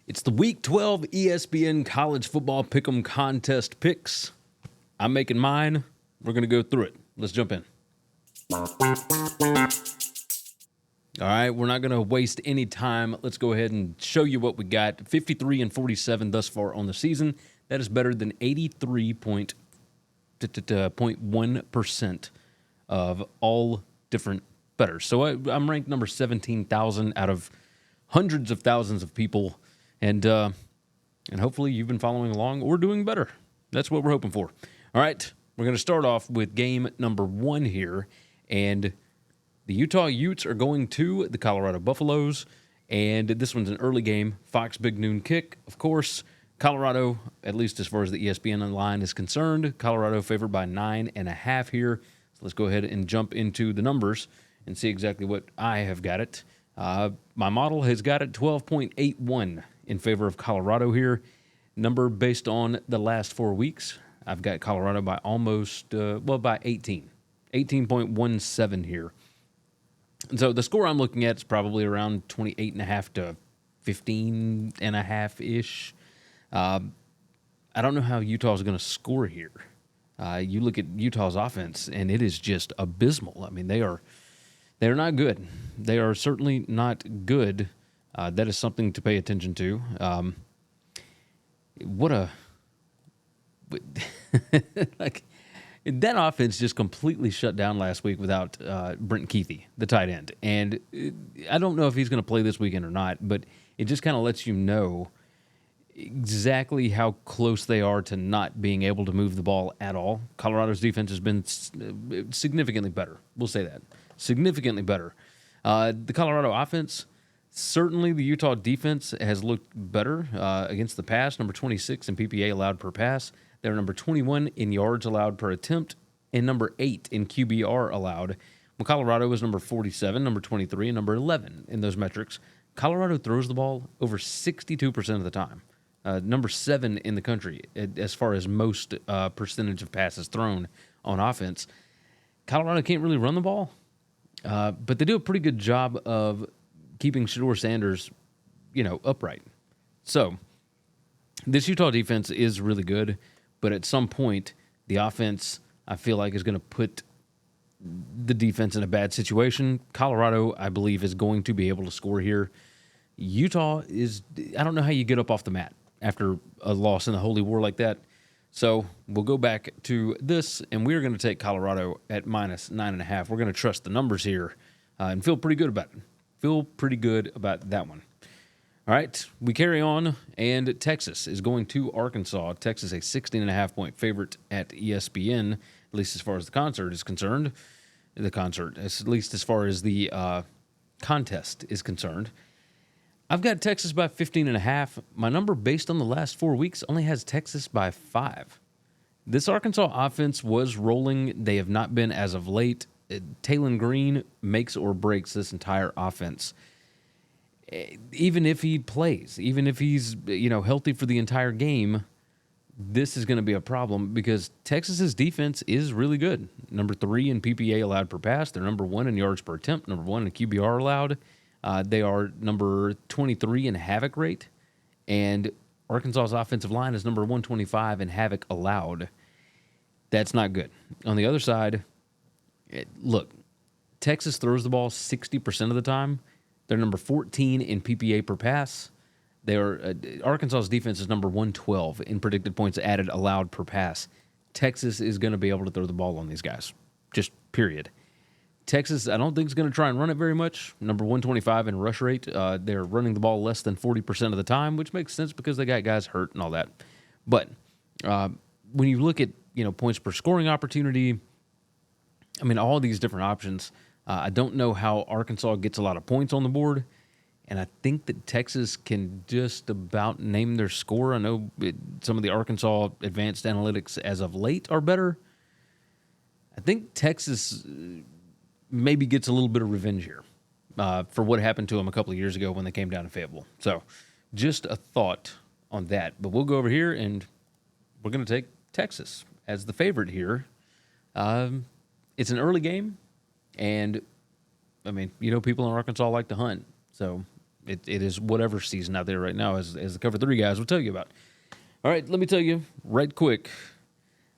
It's the Week 12 ESPN College Football Pickem Contest picks. I'm making mine. We're going to go through it. Let's jump in. All right, we're not going to waste any time. Let's go ahead and show you what we got. 53-47 thus far on the season. That is better than 83.1% of all different bettors. So I'm ranked number 17,000 out of hundreds of thousands of people. And hopefully you've been following along or doing better. That's what we're hoping for. All right, we're going to start off with game number 1 here. And the Utah Utes are going to the Colorado Buffaloes. And this one's an early game. Fox Big Noon kick, of course. Colorado, at least as far as the ESPN line is concerned, Colorado favored by 9.5 here. So let's go ahead and jump into the numbers and see exactly what I have got it. My model has got it 12.81 in favor of Colorado here. Number based on the last 4 weeks, I've got Colorado by almost, by 18. 18.17 here. And so the score I'm looking at is probably around 28.5 to 15.5-ish. I don't know how Utah is going to score here. You look at Utah's offense, and it is just abysmal. I mean, they're not good. They are certainly not good. That is something to pay attention to. Like that offense just completely shut down last week without Brent Keithy, the tight end. And I don't know if he's going to play this weekend or not, but it just kind of lets you know exactly how close they are to not being able to move the ball at all. Colorado's defense has been significantly better. We'll say that. Significantly better. The Colorado offense, certainly the Utah defense has looked better against the pass. Number 26 in PPA allowed per pass. They're number 21 in yards allowed per attempt and number 8 in QBR allowed. Well, Colorado is number 47, number 23, and number 11 in those metrics. Colorado throws the ball over 62% of the time. Number 7 in the country as far as most percentage of passes thrown on offense. Colorado can't really run the ball, but they do a pretty good job of keeping Shedeur Sanders, upright. So this Utah defense is really good, but at some point, the offense, I feel like, is going to put the defense in a bad situation. Colorado, I believe, is going to be able to score here. Utah I don't know how you get up off the mat after a loss in the Holy War like that. So we'll go back to this, and we're going to take Colorado at minus 9.5. We're going to trust the numbers here and feel pretty good about it. Feel pretty good about that one. All right, we carry on, and Texas is going to Arkansas. Texas a 16.5-point favorite at ESPN, at least as far as the concert is concerned. At least as far as the contest is concerned. I've got Texas by 15.5. My number based on the last 4 weeks only has Texas by 5. This Arkansas offense was rolling. They have not been as of late. Talon Green makes or breaks this entire offense. Even if he plays, even if he's healthy for the entire game, this is going to be a problem because Texas's defense is really good. Number 3 in PPA allowed per pass. They're number 1 in yards per attempt, number 1 in QBR allowed. They are number 23 in havoc rate, and Arkansas's offensive line is number 125 in havoc allowed. That's not good. On the other side, look, Texas throws the ball 60% of the time. They're number 14 in PPA per pass. Arkansas's defense is number 112 in predicted points added allowed per pass. Texas is going to be able to throw the ball on these guys, just period. Texas, I don't think is going to try and run it very much. Number 125 in rush rate. They're running the ball less than 40% of the time, which makes sense because they got guys hurt and all that. But when you look at points per scoring opportunity, I mean, all these different options, I don't know how Arkansas gets a lot of points on the board, and I think that Texas can just about name their score. I know some of the Arkansas advanced analytics as of late are better. I think Texas maybe gets a little bit of revenge here for what happened to them a couple of years ago when they came down to Fayetteville. So just a thought on that. But we'll go over here, and we're going to take Texas as the favorite here. It's an early game. And, I mean, people in Arkansas like to hunt. So It is whatever season out there right now, as the Cover 3 guys will tell you about. All right, let me tell you right quick.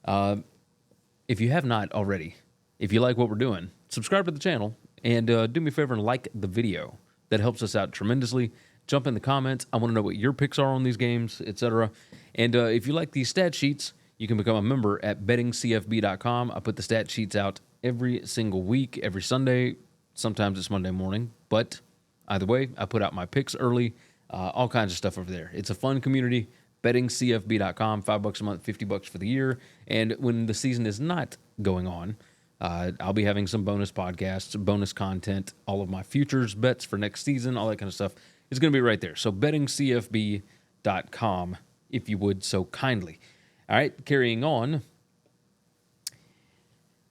If you have not already, if you like what we're doing, subscribe to the channel and do me a favor and like the video. That helps us out tremendously. Jump in the comments. I want to know what your picks are on these games, etc. And if you like these stat sheets, you can become a member at bettingcfb.com. I put the stat sheets out every single week, every Sunday. Sometimes it's Monday morning, but either way, I put out my picks early, all kinds of stuff over there. It's a fun community. BettingCFB.com, $5 a month, $50 for the year. And when the season is not going on, I'll be having some bonus podcasts, bonus content, all of my futures bets for next season, all that kind of stuff is going to be right there. So bettingcfb.com, if you would so kindly. All right, carrying on.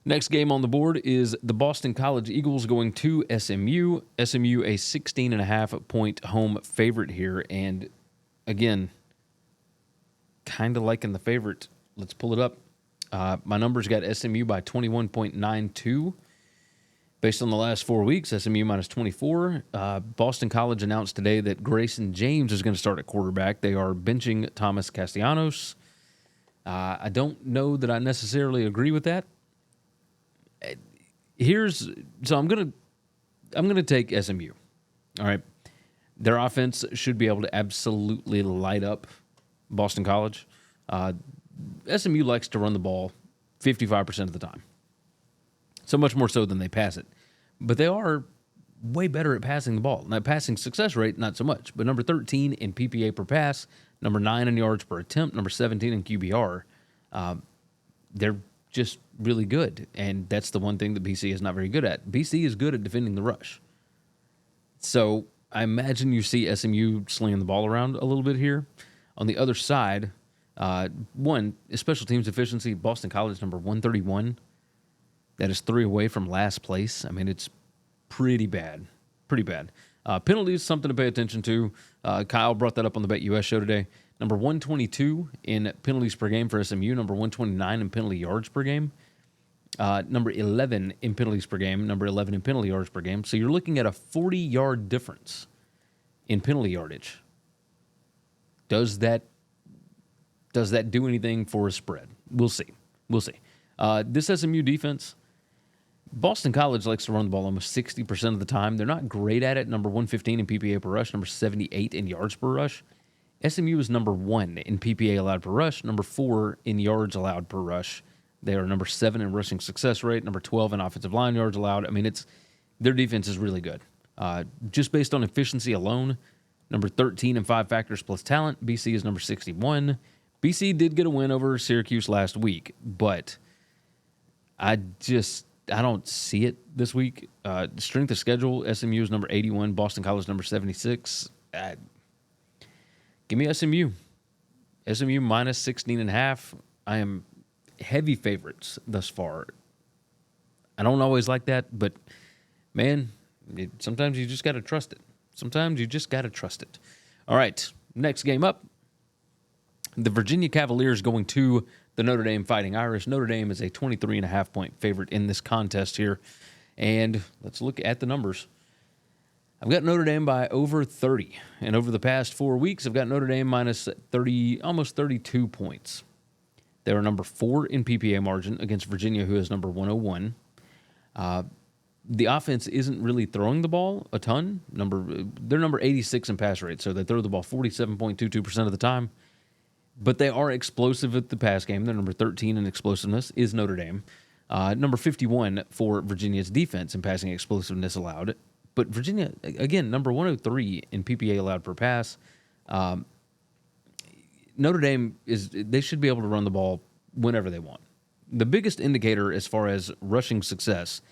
Next game on the board is the Boston College Eagles going to SMU. SMU a 16.5-point home favorite here. And again, kind of liking the favorite. Let's pull it up. My numbers got SMU by 21.92. Based on the last 4 weeks, SMU minus 24. Boston College announced today that Grayson James is going to start at quarterback. They are benching Thomas Castellanos. I don't know that I necessarily agree with that. I'm gonna take SMU. All right, their offense should be able to absolutely light up Boston College. SMU likes to run the ball 55% of the time. So much more so than they pass it. But they are way better at passing the ball. Now, passing success rate, not so much. But number 13 in PPA per pass, number 9 in yards per attempt, number 17 in QBR. They're just really good. And that's the one thing that BC is not very good at. BC is good at defending the rush. So I imagine you see SMU slinging the ball around a little bit here. On the other side, one, special teams efficiency, Boston College number 131. That is 3 away from last place. I mean, it's pretty bad. Pretty bad. Penalties, something to pay attention to. Kyle brought that up on the BetUS show today. Number 122 in penalties per game for SMU. Number 129 in penalty yards per game. Number 11 in penalties per game. Number 11 in penalty yards per game. So you're looking at a 40-yard difference in penalty yardage. Does that do anything for a spread? We'll see. This SMU defense, Boston College likes to run the ball almost 60% of the time. They're not great at it. Number 115 in PPA per rush, number 78 in yards per rush. SMU is number 1 in PPA allowed per rush, number 4 in yards allowed per rush. They are number 7 in rushing success rate, number 12 in offensive line yards allowed. I mean, their defense is really good. Just based on efficiency alone, number 13 in 5 factors plus talent. BC is number 61. BC did get a win over Syracuse last week, but I don't see it this week. Strength of schedule, SMU is number 81, Boston College number 76. Give me SMU. SMU minus 16.5. I am heavy favorites thus far. I don't always like that, but man, sometimes you just got to trust it. All right, next game up. The Virginia Cavaliers going to the Notre Dame Fighting Irish. Notre Dame is a 23.5-point favorite in this contest here. And let's look at the numbers. I've got Notre Dame by over 30. And over the past 4 weeks, I've got Notre Dame minus 30, almost 32 points. They are number 4 in PPA margin against Virginia, who is number 101. The offense isn't really throwing the ball a ton. They're number 86 in pass rate, so they throw the ball 47.22% of the time. But they are explosive at the pass game. They're number 13 in explosiveness is Notre Dame. Number 51 for Virginia's defense in passing explosiveness allowed. But Virginia, again, number 103 in PPA allowed per pass. Notre Dame, they should be able to run the ball whenever they want. The biggest indicator as far as rushing success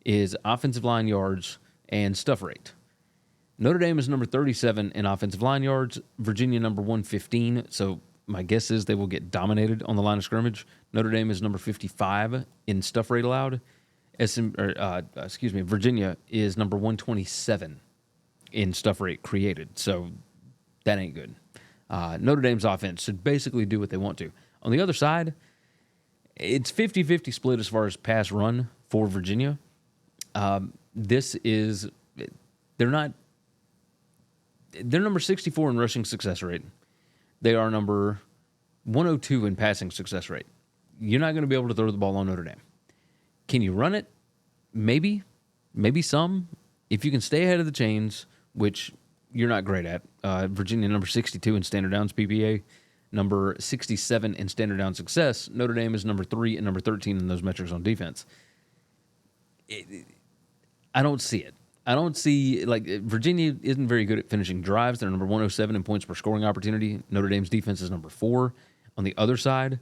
is offensive line yards and stuff rate. Notre Dame is number 37 in offensive line yards. Virginia number 115. So my guess is they will get dominated on the line of scrimmage. Notre Dame is number 55 in stuff rate allowed. Virginia is number 127 in stuff rate created. So that ain't good. Notre Dame's offense should basically do what they want to. On the other side, it's 50-50 split as far as pass run for Virginia. They're not They're number 64 in rushing success rate. They are number 102 in passing success rate. You're not going to be able to throw the ball on Notre Dame. Can you run it? Maybe some. If you can stay ahead of the chains, which you're not great at. Virginia, number 62 in standard downs PPA, number 67 in standard down success. Notre Dame is number 3 and number 13 in those metrics on defense. I don't see it. I don't see, Virginia isn't very good at finishing drives. They're number 107 in points per scoring opportunity. Notre Dame's defense is number 4. On the other side,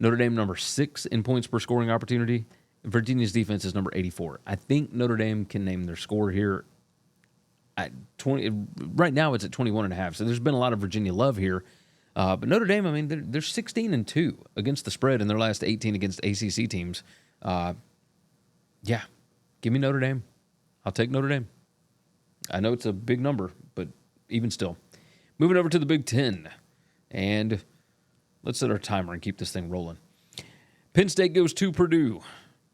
Notre Dame number 6 in points per scoring opportunity. Virginia's defense is number 84. I think Notre Dame can name their score here at 20. Right now, it's at 21.5. So there's been a lot of Virginia love here. But Notre Dame, I mean, they're 16-2 against the spread in their last 18 against ACC teams. Yeah, give me Notre Dame. I'll take Notre Dame. I know it's a big number, but even still. Moving over to the Big Ten. And let's set our timer and keep this thing rolling. Penn State goes to Purdue.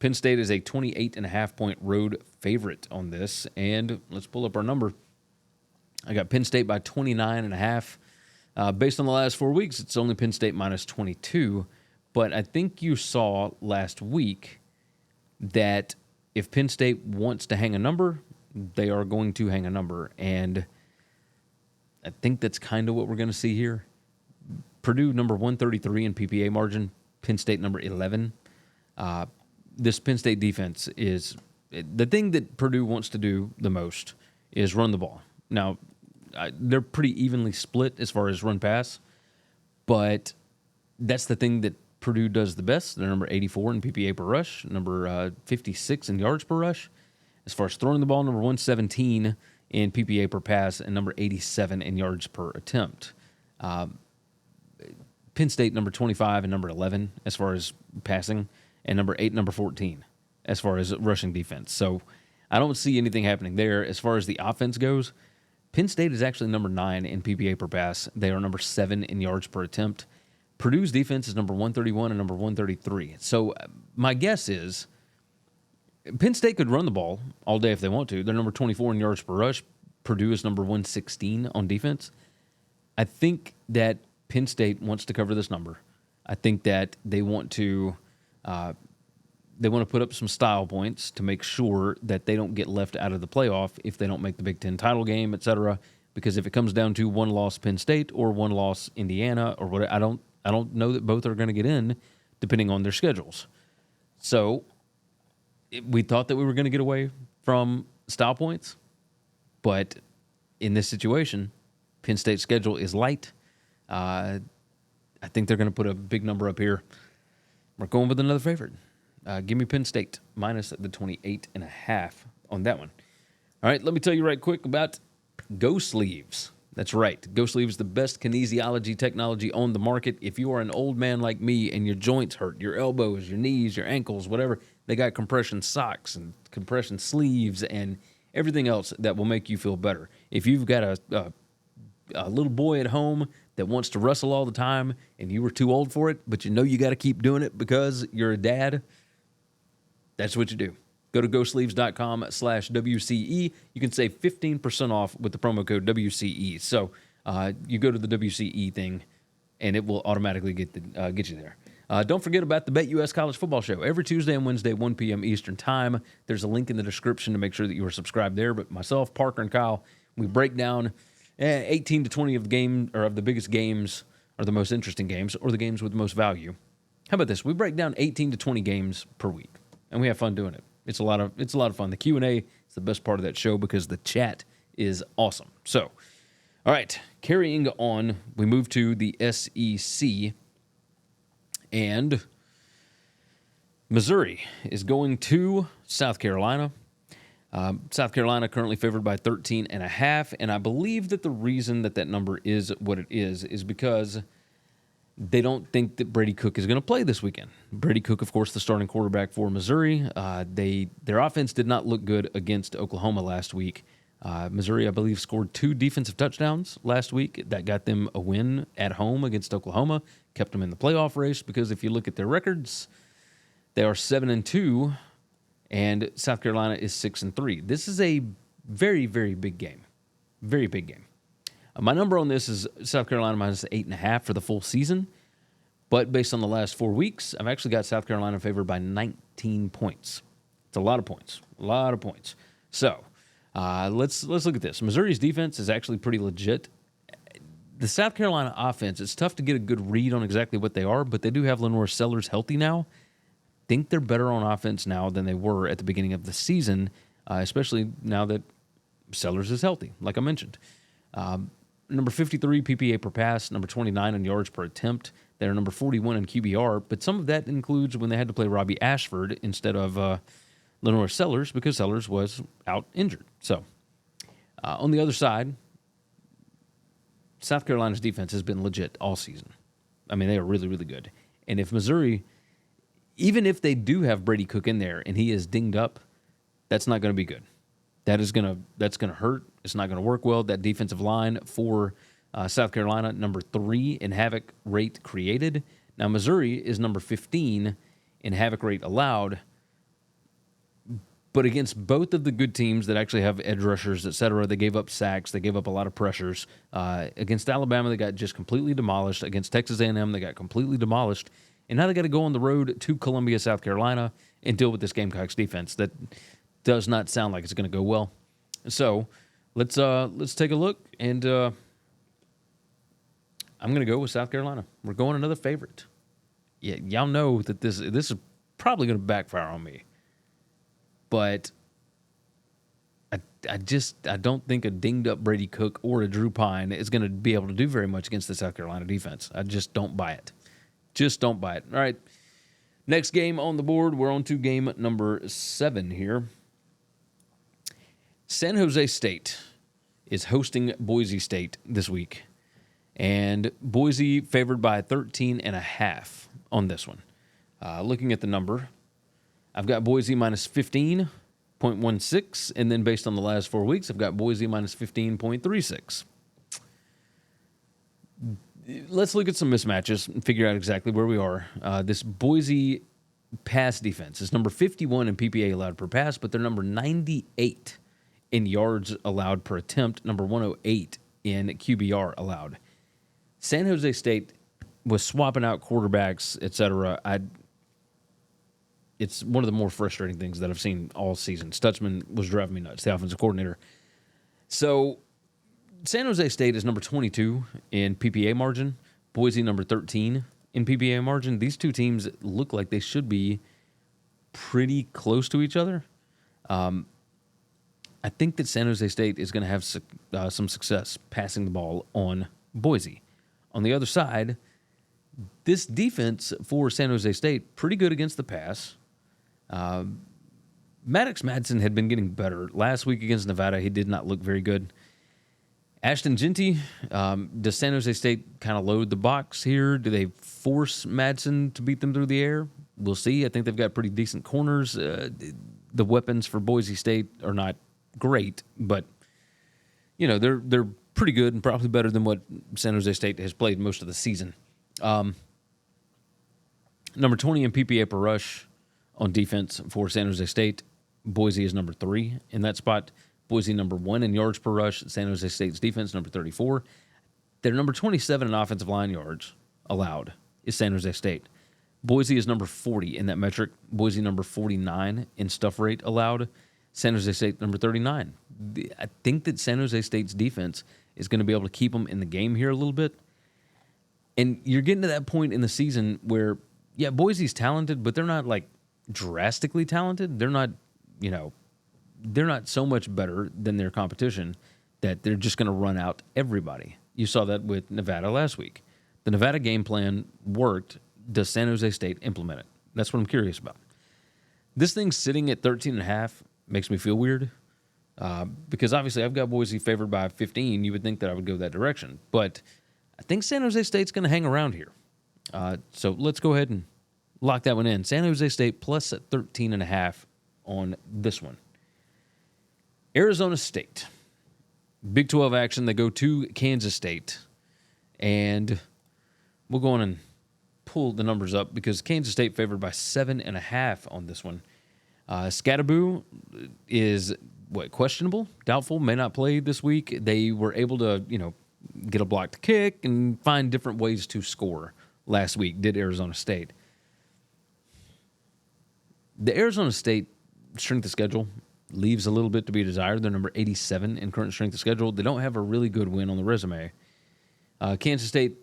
Penn State is a 28.5-point road favorite on this. And let's pull up our number. I got Penn State by 29.5. Based on the last 4 weeks, it's only Penn State minus 22. But I think you saw last week that if Penn State wants to hang a number, they are going to hang a number. And I think that's kind of what we're going to see here. Purdue, number 133 in PPA margin. Penn State, number 11. This Penn State defense is the thing that Purdue wants to do the most is run the ball. Now, they're pretty evenly split as far as run pass, but that's the thing that Purdue does the best. They're number 84 in PPA per rush, number 56 in yards per rush. As far as throwing the ball, number 117 in PPA per pass, and number 87 in yards per attempt. Penn State, number 25 and number 11 as far as passing, and number 8 and number 14 as far as rushing defense. So I don't see anything happening there. As far as the offense goes, Penn State is actually number 9 in PPA per pass. They are number 7 in yards per attempt. Purdue's defense is number 131 and number 133. So my guess is Penn State could run the ball all day if they want to. They're number 24 in yards per rush. Purdue is number 116 on defense. I think that Penn State wants to cover this number. I think that they want to put up some style points to make sure that they don't get left out of the playoff if they don't make the Big Ten title game, etc. Because if it comes down to one loss Penn State or one loss Indiana or what, I don't know that both are going to get in, depending on their schedules. So we thought that we were going to get away from style points, but in this situation, Penn State's schedule is light. I think they're going to put a big number up here. We're going with another favorite. Give me Penn State minus the 28.5 on that one. All right, let me tell you right quick about Go Sleeves. That's right. Go Sleeves, the best kinesiology technology on the market. If you are an old man like me and your joints hurt, your elbows, your knees, your ankles, whatever, they got compression socks and compression sleeves and everything else that will make you feel better. If you've got a little boy at home that wants to wrestle all the time and you were too old for it, but you know you got to keep doing it because you're a dad, that's what you do. Go to GoSleeves.com/WCE. You can save 15% off with the promo code WCE. So you go to the WCE thing, and it will automatically get you there. Don't forget about the BetUS College Football Show. Every Tuesday and Wednesday, 1 p.m. Eastern Time. There's a link in the description to make sure that you are subscribed there. But myself, Parker, and Kyle, we break down 18 to 20 of the game or of the biggest games or the most interesting games or the games with the most value. How about this? We break down 18 to 20 games per week, and we have fun doing it. It's a lot of fun. The Q&A is the best part of that show because the chat is awesome. So, all right, carrying on, we move to the SEC, and Missouri is going to South Carolina. South Carolina currently favored by 13.5, and I believe that the reason that number is what it is because they don't think that Brady Cook is going to play this weekend. Brady Cook, of course, the starting quarterback for Missouri. Their offense did not look good against Oklahoma last week. Missouri, I believe, scored 2 defensive touchdowns last week. That got them a win at home against Oklahoma, kept them in the playoff race because if you look at their records, they are 7-2, and South Carolina is 6-3. This is a very, very big game. Very big game. My number on this is South Carolina minus 8.5 for the full season. But based on the last 4 weeks, I've actually got South Carolina favored by 19 points. It's a lot of points. A lot of points. So let's look at this. Missouri's defense is actually pretty legit. The South Carolina offense, it's tough to get a good read on exactly what they are, but they do have Lenore Sellers healthy now. Think they're better on offense now than they were at the beginning of the season, especially now that Sellers is healthy, like I mentioned. Number 53 PPA per pass, number 29 in yards per attempt. They're number 41 in QBR, but some of that includes when they had to play Robbie Ashford instead of Lenore Sellers because Sellers was out injured. So on the other side, South Carolina's defense has been legit all season. I mean, they are really, really good. And if Missouri, even if they do have Brady Cook in there and he is dinged up, that's not going to be good. That's going to hurt. It's not going to work well. That defensive line for South Carolina, number 3 in havoc rate created. Now, Missouri is number 15 in havoc rate allowed. But against both of the good teams that actually have edge rushers, et cetera, they gave up sacks. They gave up a lot of pressures. Against Alabama, they got just completely demolished. Against Texas A&M, they got completely demolished. And now they got to go on the road to Columbia, South Carolina, and deal with this Gamecocks defense that does not sound like it's going to go well. So let's take a look, and I'm going to go with South Carolina. We're going another favorite. Yeah, y'all know that this is probably going to backfire on me. But I don't think a dinged up Brady Cook or a Drew Pine is going to be able to do very much against the South Carolina defense. I just don't buy it. Just don't buy it. All right. Next game on the board, we're on to game number 7 here. San Jose State is hosting Boise State this week. And Boise favored by 13.5 on this one. Looking at the number, I've got Boise minus 15.16, and then based on the last 4 weeks, I've got Boise minus 15.36. Let's look at some mismatches and figure out exactly where we are. This Boise pass defense is number 51 in PPA allowed per pass, but they're number 98 in yards allowed per attempt, number 108 in QBR allowed. San Jose State was swapping out quarterbacks, et cetera. It's one of the more frustrating things that I've seen all season. Stutzman was driving me nuts, the offensive coordinator. So San Jose State is number 22 in PPA margin. Boise number 13 in PPA margin. These two teams look like they should be pretty close to each other. I think that San Jose State is going to have some success passing the ball on Boise. On the other side, this defense for San Jose State, pretty good against the pass. Maddox Madsen had been getting better. Last week against Nevada, he did not look very good. Ashton Genty, does San Jose State kind of load the box here? Do they force Madsen to beat them through the air? We'll see. I think they've got pretty decent corners. The weapons for Boise State are not great, but they're pretty good and probably better than what San Jose State has played most of the season. Number 20 in PPA per rush on defense for San Jose State. Boise is number 3 in that spot. Boise number 1 in yards per rush. San Jose State's defense number 34. They're number 27 in offensive line yards allowed is San Jose State. Boise is number 40 in that metric. Boise number 49 in stuff rate allowed. San Jose State number 39. I think that San Jose State's defense is going to be able to keep them in the game here a little bit. And you're getting to that point in the season where, yeah, Boise's talented, but they're not like drastically talented. They're not so much better than their competition that they're just going to run out everybody. You saw that with Nevada last week. The Nevada game plan worked. Does San Jose State implement it? That's what I'm curious about. This thing's sitting at 13.5 makes me feel weird because obviously I've got Boise favored by 15. You would think that I would go that direction. But I think San Jose State's going to hang around here. So let's go ahead and lock that one in. San Jose State plus at 13.5 on this one. Arizona State. Big 12 action. They go to Kansas State. And we'll go on and pull the numbers up because Kansas State favored by 7.5 on this one. Scatterboo is, questionable, doubtful, may not play this week. They were able to, get a blocked kick and find different ways to score last week, did Arizona State. The Arizona State strength of schedule leaves a little bit to be desired. They're number 87 in current strength of schedule. They don't have a really good win on the resume. Kansas State,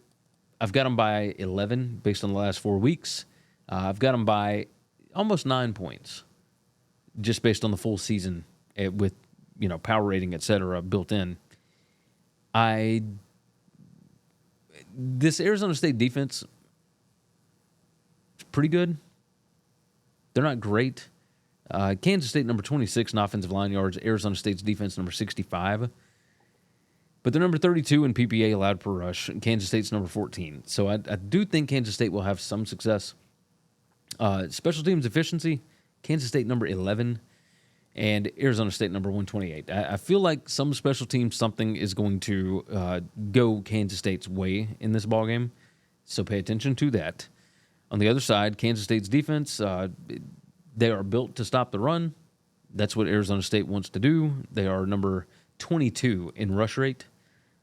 I've got them by 11 based on the last 4 weeks. I've got them by almost 9 points just based on the full season with, power rating, et cetera, built in. This Arizona State defense is pretty good. They're not great. Kansas State, number 26 in offensive line yards. Arizona State's defense, number 65. But they're number 32 in PPA allowed per rush. Kansas State's number 14. So I do think Kansas State will have some success. Special teams efficiency, Kansas State number 11 and Arizona State number 128. I feel like some special teams something is going to go Kansas State's way in this ballgame. So pay attention to that. On the other side, Kansas State's defense, they are built to stop the run. That's what Arizona State wants to do. They are number 22 in rush rate,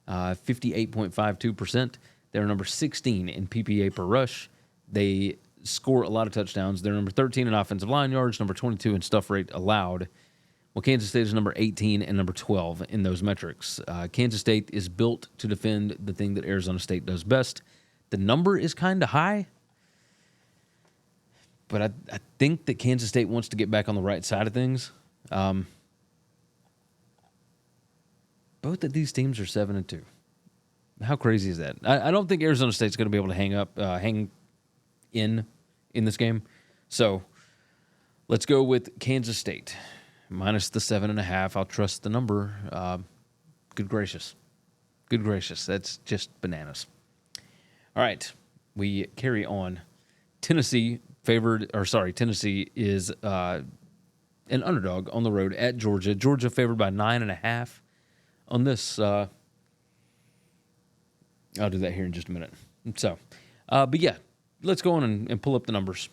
58.52%. They're number 16 in PPA per rush. They score a lot of touchdowns. They're number 13 in offensive line yards, number 22 in stuff rate allowed. Well, Kansas State is number 18 and number 12 in those metrics. Kansas State is built to defend the thing that Arizona State does best. The number is kind of high, but I think that Kansas State wants to get back on the right side of things. Both of these teams are 7-2. How crazy is that? I don't think Arizona State's going to be able to hang in this game. So let's go with Kansas State minus the 7.5. I'll trust the number. Good gracious. That's just bananas. All right, we carry on. Tennessee is an underdog on the road at Georgia. Georgia favored by 9.5 on this. I'll do that here in just a minute. So, but yeah, let's go on and pull up the numbers.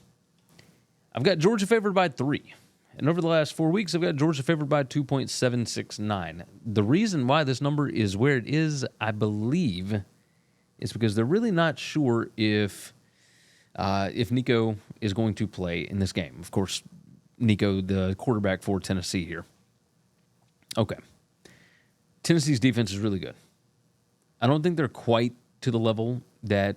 I've got Georgia favored by 3. And over the last 4 weeks, I've got Georgia favored by 2.769. The reason why this number is where it is, I believe, is because they're really not sure if Nico is going to play in this game. Of course, Nico, the quarterback for Tennessee here. Okay. Tennessee's defense is really good. I don't think they're quite to the level that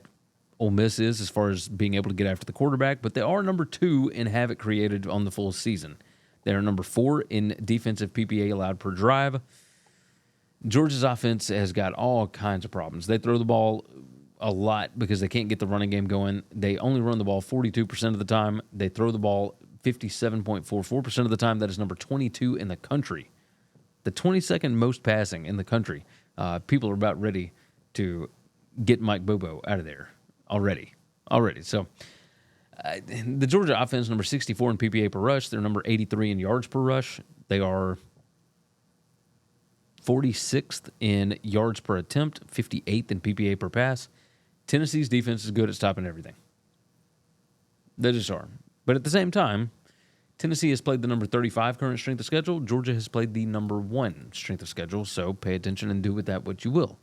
Ole Miss is as far as being able to get after the quarterback, but they are number 2 in have it created on the full season. They are number 4 in defensive PPA allowed per drive. Georgia's offense has got all kinds of problems. They throw the ball a lot because they can't get the running game going. They only run the ball 42% of the time. They throw the ball 57.44% of the time. That is number 22 in the country. The 22nd most passing in the country. People are about ready to get Mike Bobo out of there already. So the Georgia offense, number 64 in PPA per rush. They're number 83 in yards per rush. They are 46th in yards per attempt, 58th in PPA per pass. Tennessee's defense is good at stopping everything. They just are. But at the same time, Tennessee has played the number 35 current strength of schedule. Georgia has played the number 1 strength of schedule, so pay attention and do with that what you will.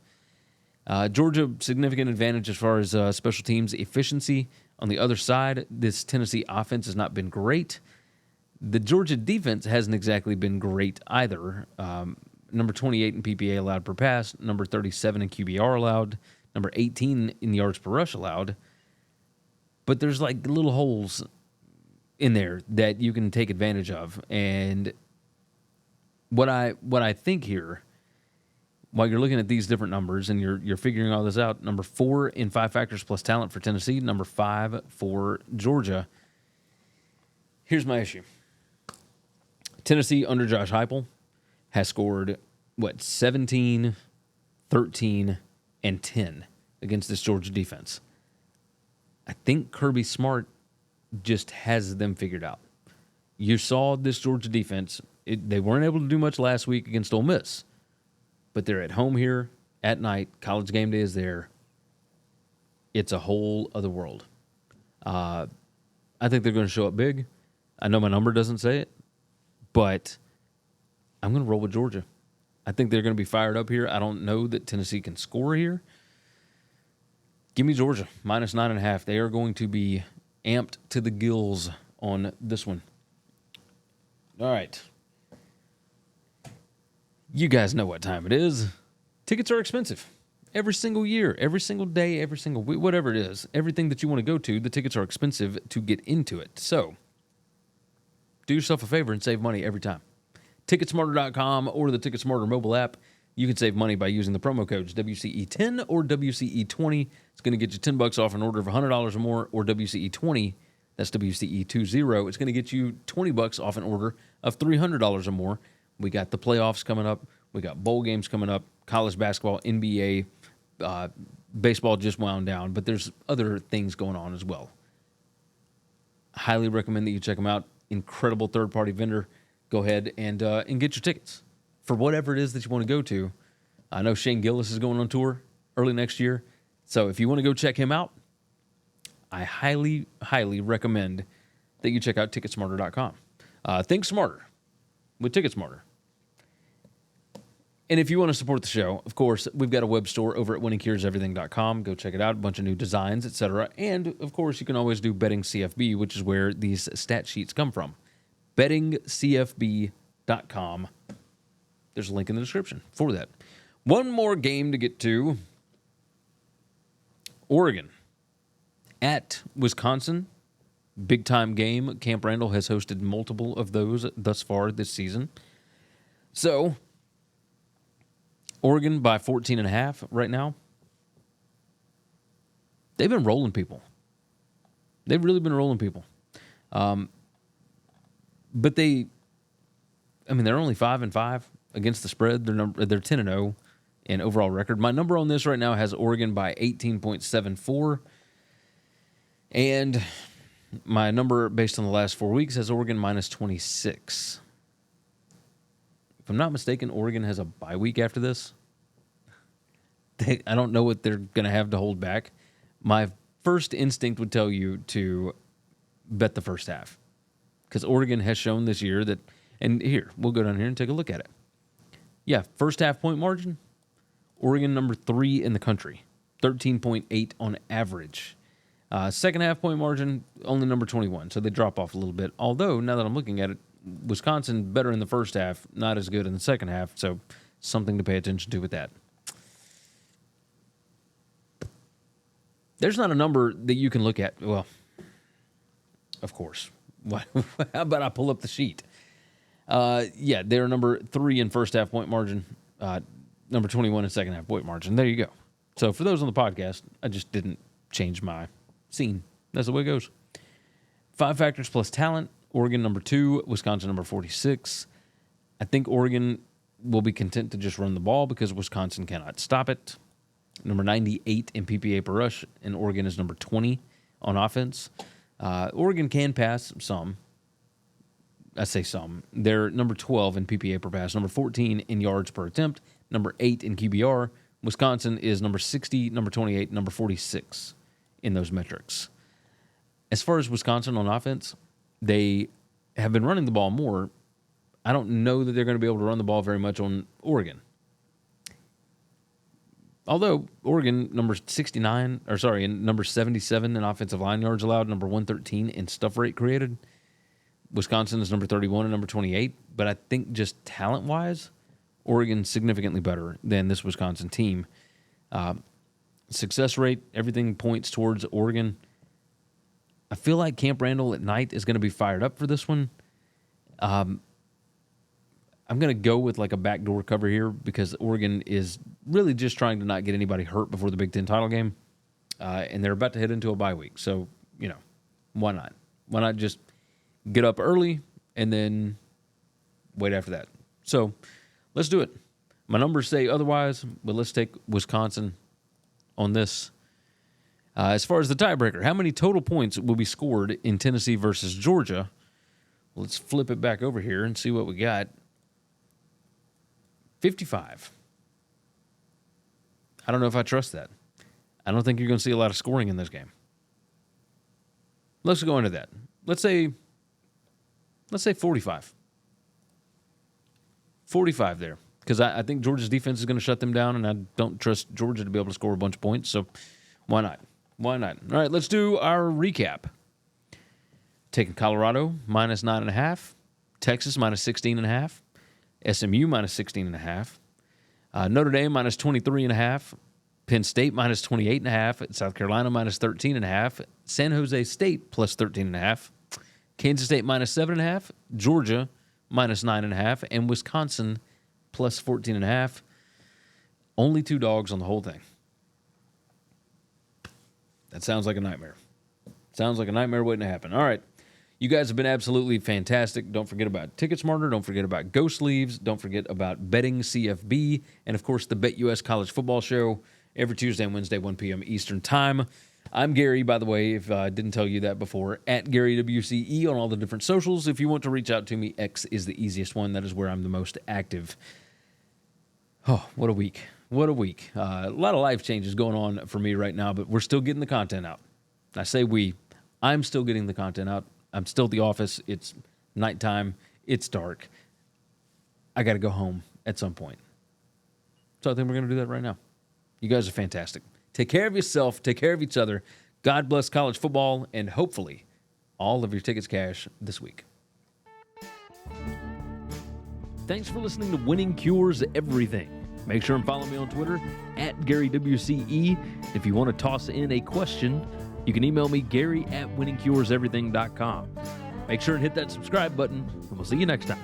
Georgia, significant advantage as far as special teams efficiency. On the other side, this Tennessee offense has not been great. The Georgia defense hasn't exactly been great either. Number 28 in PPA allowed per pass, number 37 in QBR allowed, number 18 in yards per rush allowed. But there's like little holes in there that you can take advantage of. And what I think here, while you're looking at these different numbers and you're figuring all this out, number 4 in 5 factors plus talent for Tennessee, number 5 for Georgia. Here's my issue. Tennessee under Josh Heupel has scored, 17, 13, and 10 against this Georgia defense. I think Kirby Smart just has them figured out. You saw this Georgia defense. They weren't able to do much last week against Ole Miss, but they're at home here at night. College game day is there. It's a whole other world. I think they're going to show up big. I know my number doesn't say it, but I'm going to roll with Georgia. I think they're going to be fired up here. I don't know that Tennessee can score here. Give me Georgia, minus 9.5. They are going to be amped to the gills on this one. All right. You guys know what time it is. Tickets are expensive. Every single year, every single day, every single week, whatever it is, everything that you want to go to, the tickets are expensive to get into it. So, do yourself a favor and save money every time. Ticketsmarter.com or the Ticketsmarter mobile app. You can save money by using the promo codes WCE10 or WCE20. It's going to get you $10 off an order of $100 or more, or WCE20, that's WCE20. It's going to get you $20 off an order of $300 or more. We got the playoffs coming up. We got bowl games coming up, college basketball, NBA, baseball just wound down, but there's other things going on as well. Highly recommend that you check them out. Incredible third-party vendor. Go ahead and get your tickets for whatever it is that you want to go to. I know Shane Gillis is going on tour early next year, so if you want to go check him out, I highly, highly recommend that you check out Ticketsmarter.com. Think smarter with Ticketsmarter. And if you want to support the show, of course, we've got a web store over at winningcureseverything.com. Go check it out. A bunch of new designs, etc. And, of course, you can always do Betting CFB, which is where these stat sheets come from. BettingCFB.com. There's a link in the description for that. One more game to get to. Oregon at Wisconsin. Big-time game. Camp Randall has hosted multiple of those thus far this season. So, Oregon by 14.5 right now. They've been rolling people. They've really been rolling people. But they're only 5-5 against the spread. They're 10-0 in overall record. My number on this right now has Oregon by 18.74. And my number based on the last 4 weeks has Oregon minus 26. If I'm not mistaken, Oregon has a bye week after this. I don't know what they're going to have to hold back. My first instinct would tell you to bet the first half, because Oregon has shown this year that, and here, we'll go down here and take a look at it. Yeah, first half point margin, Oregon number 3 in the country, 13.8 on average. Second half point margin, only number 21, so they drop off a little bit. Although, now that I'm looking at it, Wisconsin better in the first half, not as good in the second half, so something to pay attention to with that. There's not a number that you can look at. Well, of course. How about I pull up the sheet? Yeah, they're number 3 in first half point margin, number 21 in second half point margin. There you go. So for those on the podcast, I just didn't change my scene. That's the way it goes. 5 factors plus talent. Oregon number 2, Wisconsin number 46. I think Oregon will be content to just run the ball because Wisconsin cannot stop it. Number 98 in PPA per rush, and Oregon is number 20 on offense. Oregon can pass some. I say some. They're number 12 in PPA per pass, number 14 in yards per attempt, number 8 in QBR. Wisconsin is number 60, number 28, number 46 in those metrics. As far as Wisconsin on offense, they have been running the ball more. I don't know that they're going to be able to run the ball very much on Oregon. Although Oregon, number 77 in offensive line yards allowed, number 113 in stuff rate created. Wisconsin is number 31 and number 28. But I think just talent-wise, Oregon's significantly better than this Wisconsin team. Success rate, everything points towards Oregon. I feel like Camp Randall at night is going to be fired up for this one. I'm going to go with like a backdoor cover here because Oregon is really just trying to not get anybody hurt before the Big Ten title game. And they're about to head into a bye week. So, why not? Why not just get up early and then wait after that? So, let's do it. My numbers say otherwise, but let's take Wisconsin on this. As far as the tiebreaker, how many total points will be scored in Tennessee versus Georgia? Let's flip it back over here and see what we got. 55. I don't know if I trust that. I don't think you're going to see a lot of scoring in this game. Let's go into that. Let's say 45. 45 there. because I think Georgia's defense is going to shut them down, and I don't trust Georgia to be able to score a bunch of points. So why not? Why not? All right, let's do our recap. Taking Colorado minus 9.5, Texas minus 16.5, SMU minus 16.5, Notre Dame minus 23.5, Penn State minus 28.5, South Carolina minus 13.5, San Jose State plus 13.5, Kansas State minus 7.5, Georgia minus 9.5, and Wisconsin plus 14.5. Only 2 dogs on the whole thing. That sounds like a nightmare. Sounds like a nightmare waiting to happen. All right. You guys have been absolutely fantastic. Don't forget about Ticket Smarter. Don't forget about Go Sleeves. Don't forget about Betting CFB. And, of course, the BetUS College Football Show every Tuesday and Wednesday, 1 p.m. Eastern Time. I'm Gary, by the way, if I didn't tell you that before, at GaryWCE on all the different socials. If you want to reach out to me, X is the easiest one. That is where I'm the most active. Oh, what a week. What a week. A lot of life changes going on for me right now, but we're still getting the content out. I say we. I'm still getting the content out. I'm still at the office. It's nighttime. It's dark. I got to go home at some point. So I think we're going to do that right now. You guys are fantastic. Take care of yourself. Take care of each other. God bless college football, and hopefully all of your tickets cash this week. Thanks for listening to Winning Cures Everything. Make sure and follow me on Twitter at GaryWCE. If you want to toss in a question, you can email me, Gary at winningcureseverything.com. Make sure and hit that subscribe button, and we'll see you next time.